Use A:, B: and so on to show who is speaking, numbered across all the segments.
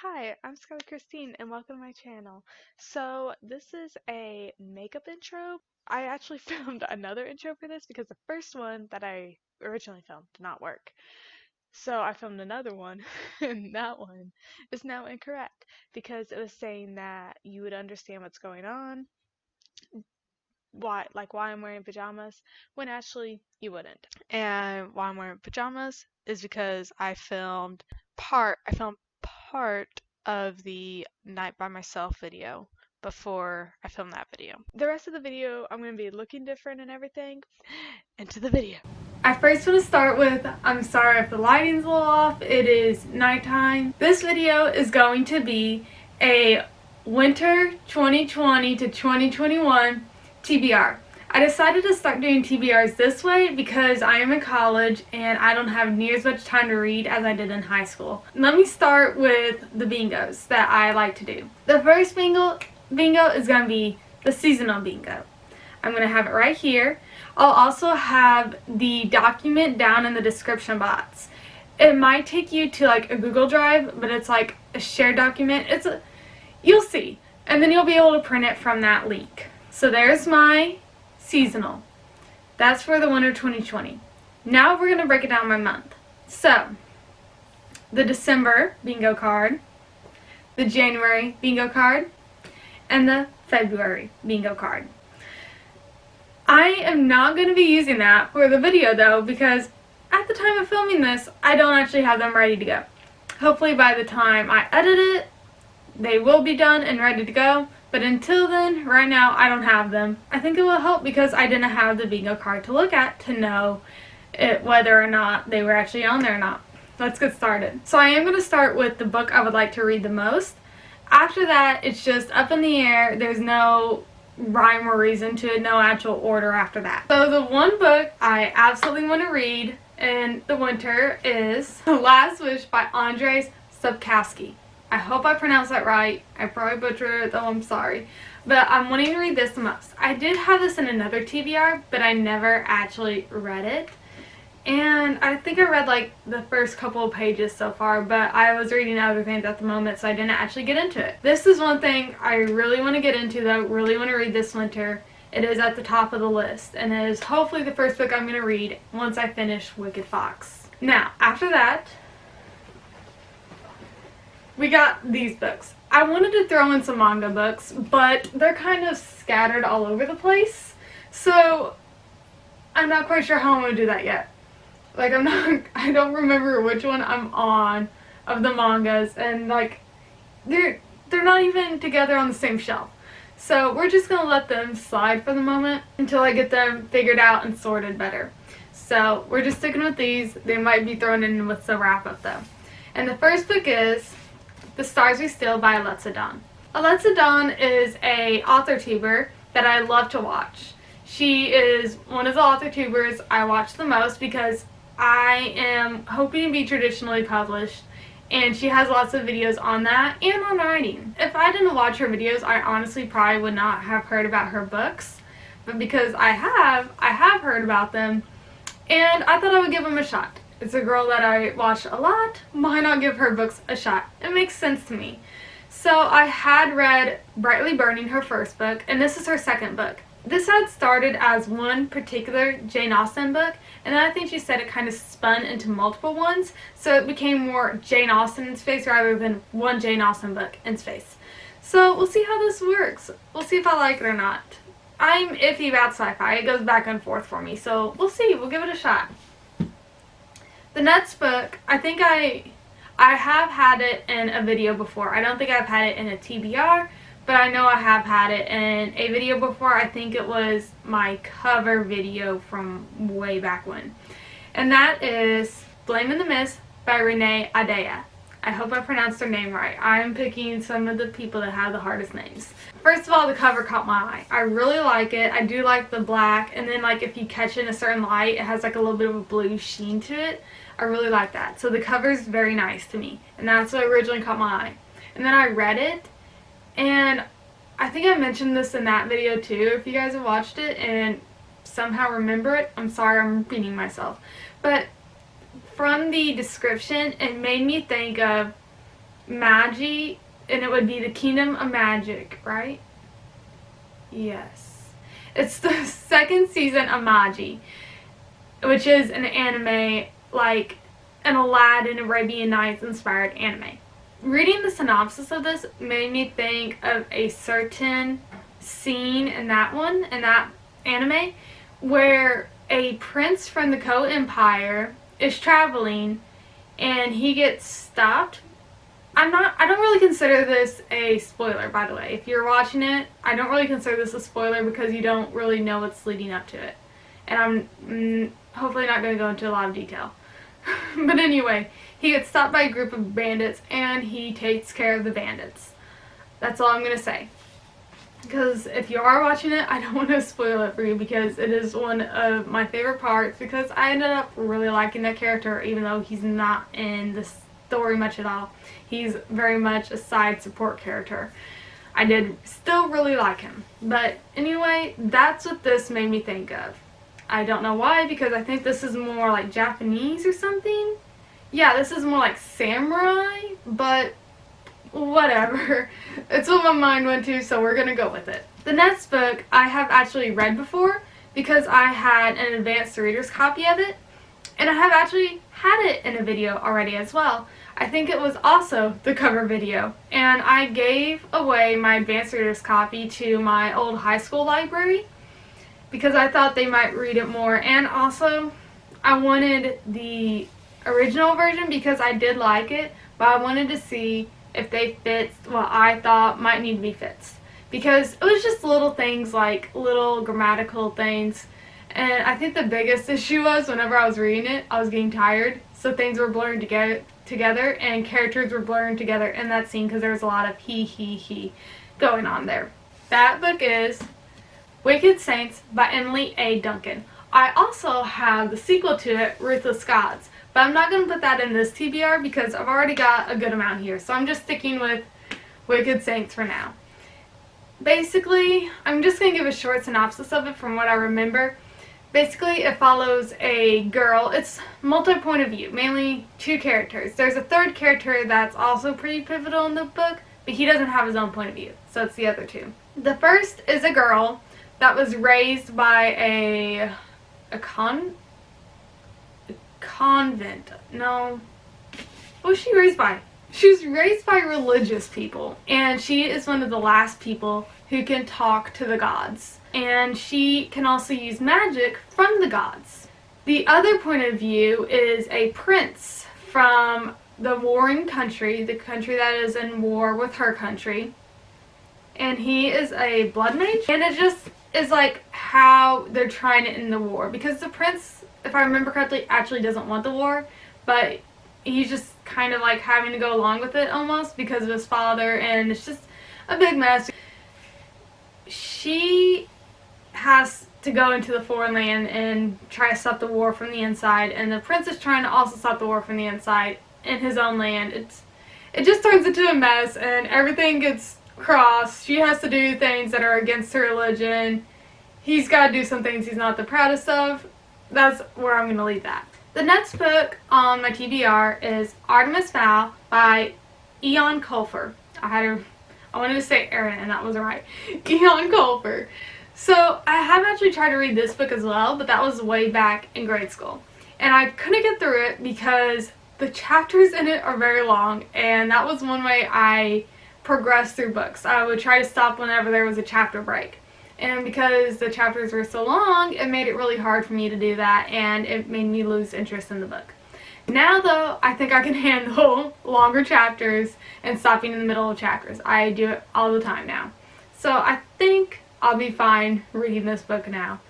A: Hi, I'm Scarlett Christine and welcome to my channel. So this is a makeup intro. I actually filmed another intro for this because the first one that I originally filmed did not work. So I filmed another one and that one is now incorrect because it was saying that you would understand what's going on, why I'm wearing pajamas, when actually you wouldn't. And why I'm wearing pajamas is because I filmed part of the night by myself video before I filmed that video. The rest of the video I'm going to be looking different and everything. Into the video.
B: I first want to start with, I'm sorry if the lighting's a little off, it is nighttime. This video is going to be a winter 2020 to 2021 TBR. I decided to start doing TBRs this way because I am in college and I don't have near as much time to read as I did in high school. Let me start with the bingos that I like to do. The first bingo is going to be the seasonal bingo. I'm going to have it right here. I'll also have the document down in the description box. It might take you to like a Google Drive, but it's like a shared document. You'll see. And then you'll be able to print it from that link. So there's my seasonal. That's for the winter 2020. Now we're going to break it down by month. So, the December bingo card, the January bingo card, and the February bingo card. I am not going to be using that for the video though because at the time of filming this, I don't actually have them ready to go. Hopefully by the time I edit it, they will be done and ready to go. But until then, right now, I don't have them. I think it will help because I didn't have the bingo card to look at to know whether or not they were actually on there or not. Let's get started. So I am going to start with the book I would like to read the most. After that, it's just up in the air. There's no rhyme or reason to it, no actual order after that. So the one book I absolutely want to read in the winter is The Last Wish by Andrzej Sapkowski. I hope I pronounced that right. I probably butchered it though, I'm sorry. But I'm wanting to read this the most. I did have this in another TBR, but I never actually read it. And I think I read like the first couple of pages so far, but I was reading other things at the moment, so I didn't actually get into it. This is one thing I really want to get into though, really want to read this winter. It is at the top of the list, and it is hopefully the first book I'm going to read once I finish Wicked Fox. Now, after that, we got these books. I wanted to throw in some manga books, but they're kind of scattered all over the place, so I'm not quite sure how I'm going to do that yet. Like, I don't remember which one I'm on of the mangas, and like, they're not even together on the same shelf. So we're just going to let them slide for the moment until I get them figured out and sorted better. So we're just sticking with these. They might be thrown in with the wrap-up though. And the first book is The Stars We Steal by Alexa Dawn. Alexa Dawn is a author tuber that I love to watch. She is one of the author tubers I watch the most because I am hoping to be traditionally published, and she has lots of videos on that and on writing. If I didn't watch her videos, I honestly probably would not have heard about her books, but because I have heard about them, and I thought I would give them a shot. It's a girl that I watch a lot. Why not give her books a shot? It makes sense to me. So I had read Brightly Burning, her first book, and this is her second book. This had started as one particular Jane Austen book, and then I think she said it kind of spun into multiple ones, so it became more Jane Austen in space rather than one Jane Austen book in space. So we'll see how this works. We'll see if I like it or not. I'm iffy about sci-fi. It goes back and forth for me, so we'll see. We'll give it a shot. The next book, I think I have had it in a video before. I don't think I've had it in a TBR, but I know I have had it in a video before. I think it was my cover video from way back when. And that is Blame in the Mist by Renee Adea. I hope I pronounced her name right. I'm picking some of the people that have the hardest names. First of all, the cover caught my eye. I really like it. I do like the black, and then like if you catch it in a certain light, it has like a little bit of a blue sheen to it. I really like that. So the cover is very nice to me, and that's what originally caught my eye. And then I read it, and I think I mentioned this in that video too. If you guys have watched it and somehow remember it, I'm sorry, I'm repeating myself. But from the description, it made me think of Magi, and it would be the Kingdom of Magic, right? Yes. It's the second season of Magi, which is an anime like an Aladdin Arabian Nights inspired anime. Reading the synopsis of this made me think of a certain scene in that anime, where a prince from the Ko Empire is traveling and he gets stopped. I don't really consider this a spoiler, by the way. If you're watching it, I don't really consider this a spoiler because you don't really know what's leading up to it. And I'm hopefully not going to go into a lot of detail. But anyway, he gets stopped by a group of bandits and he takes care of the bandits. That's all I'm going to say. Because if you are watching it, I don't want to spoil it for you because it is one of my favorite parts, because I ended up really liking that character even though he's not in the story much at all. He's very much a side support character. I did still really like him. But anyway, that's what this made me think of. I don't know why, because I think this is more like Japanese or something. Yeah, this is more like samurai, but whatever. It's what my mind went to, so we're gonna go with it. The next book I have actually read before because I had an advanced reader's copy of it, and I have actually had it in a video already as well. I think it was also the cover video, and I gave away my advanced reader's copy to my old high school library because I thought they might read it more, and also I wanted the original version because I did like it, but I wanted to see if they fixed what I thought might need to be fixed, because it was just little things like little grammatical things, and I think the biggest issue was whenever I was reading it, I was getting tired, so things were blurring together and characters were blurring together in that scene because there was a lot of he going on there. That book is Wicked Saints by Emily A. Duncan. I also have the sequel to it, Ruthless Gods, but I'm not going to put that in this TBR because I've already got a good amount here, so I'm just sticking with Wicked Saints for now. Basically, I'm just going to give a short synopsis of it from what I remember. Basically, it follows a girl. It's multi-point of view, mainly two characters. There's a third character that's also pretty pivotal in the book, but he doesn't have his own point of view, so it's the other two. The first is a girl that was raised by a convent. No. What was she raised by? She was raised by religious people, and she is one of the last people who can talk to the gods. And she can also use magic from the gods. The other point of view is a prince from the warring country, the country that is in war with her country. And he is a blood mage, and it just is like how they're trying to end the war, because the prince, if I remember correctly, actually doesn't want the war, but he's just kind of like having to go along with it almost because of his father, and it's just a big mess. She has to go into the foreign land and try to stop the war from the inside, and the prince is trying to also stop the war from the inside in his own land. It just turns into a mess, and everything gets crossed. She has to do things that are against her religion. He's got to do some things he's not the proudest of. That's where I'm going to leave that. The next book on my TBR is Artemis Fowl by Eon Colfer. I wanted to say Aaron, and that wasn't right. Eon Colfer. So I have actually tried to read this book as well, but that was way back in grade school. And I couldn't get through it because the chapters in it are very long, and that was one way I progressed through books. I would try to stop whenever there was a chapter break. And because the chapters were so long, it made it really hard for me to do that, and it made me lose interest in the book. Now though, I think I can handle longer chapters and stopping in the middle of chapters. I do it all the time now. So I think I'll be fine reading this book now.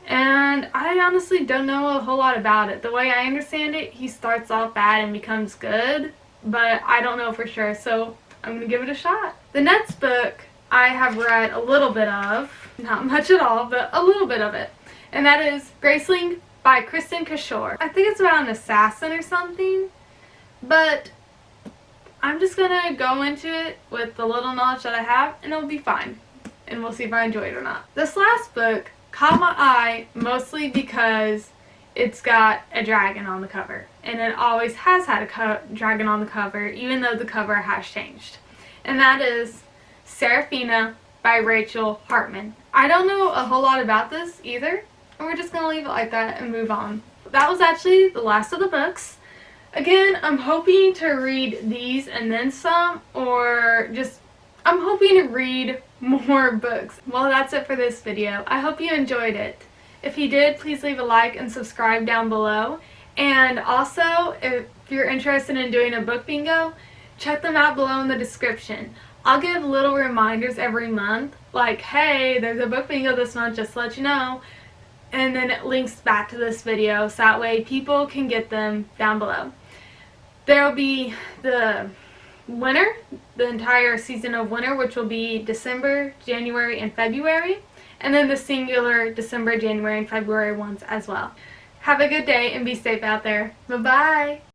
B: And I honestly don't know a whole lot about it. The way I understand it, he starts off bad and becomes good, but I don't know for sure, so I'm going to give it a shot. The next book I have read a little bit of, not much at all, but a little bit of it, and that is Graceling by Kristen Kishore. I think it's about an assassin or something, but I'm just going to go into it with the little knowledge that I have, and it'll be fine, and we'll see if I enjoy it or not. This last book caught my eye mostly because it's got a dragon on the cover. And it always has had a dragon on the cover, even though the cover has changed. And that is Seraphina by Rachel Hartman. I don't know a whole lot about this either, and we're just going to leave it like that and move on. That was actually the last of the books. Again, I'm hoping to read these and then some, or just I'm hoping to read more books. Well, that's it for this video. I hope you enjoyed it. If you did, please leave a like and subscribe down below. And also, if you're interested in doing a book bingo, check them out below in the description. I'll give little reminders every month, like, hey, there's a book bingo this month, just to let you know. And then it links back to this video, so that way people can get them down below. There will be the winter, the entire season of winter, which will be December, January, and February. And then the singular December, January, and February ones as well. Have a good day and be safe out there. Bye-bye!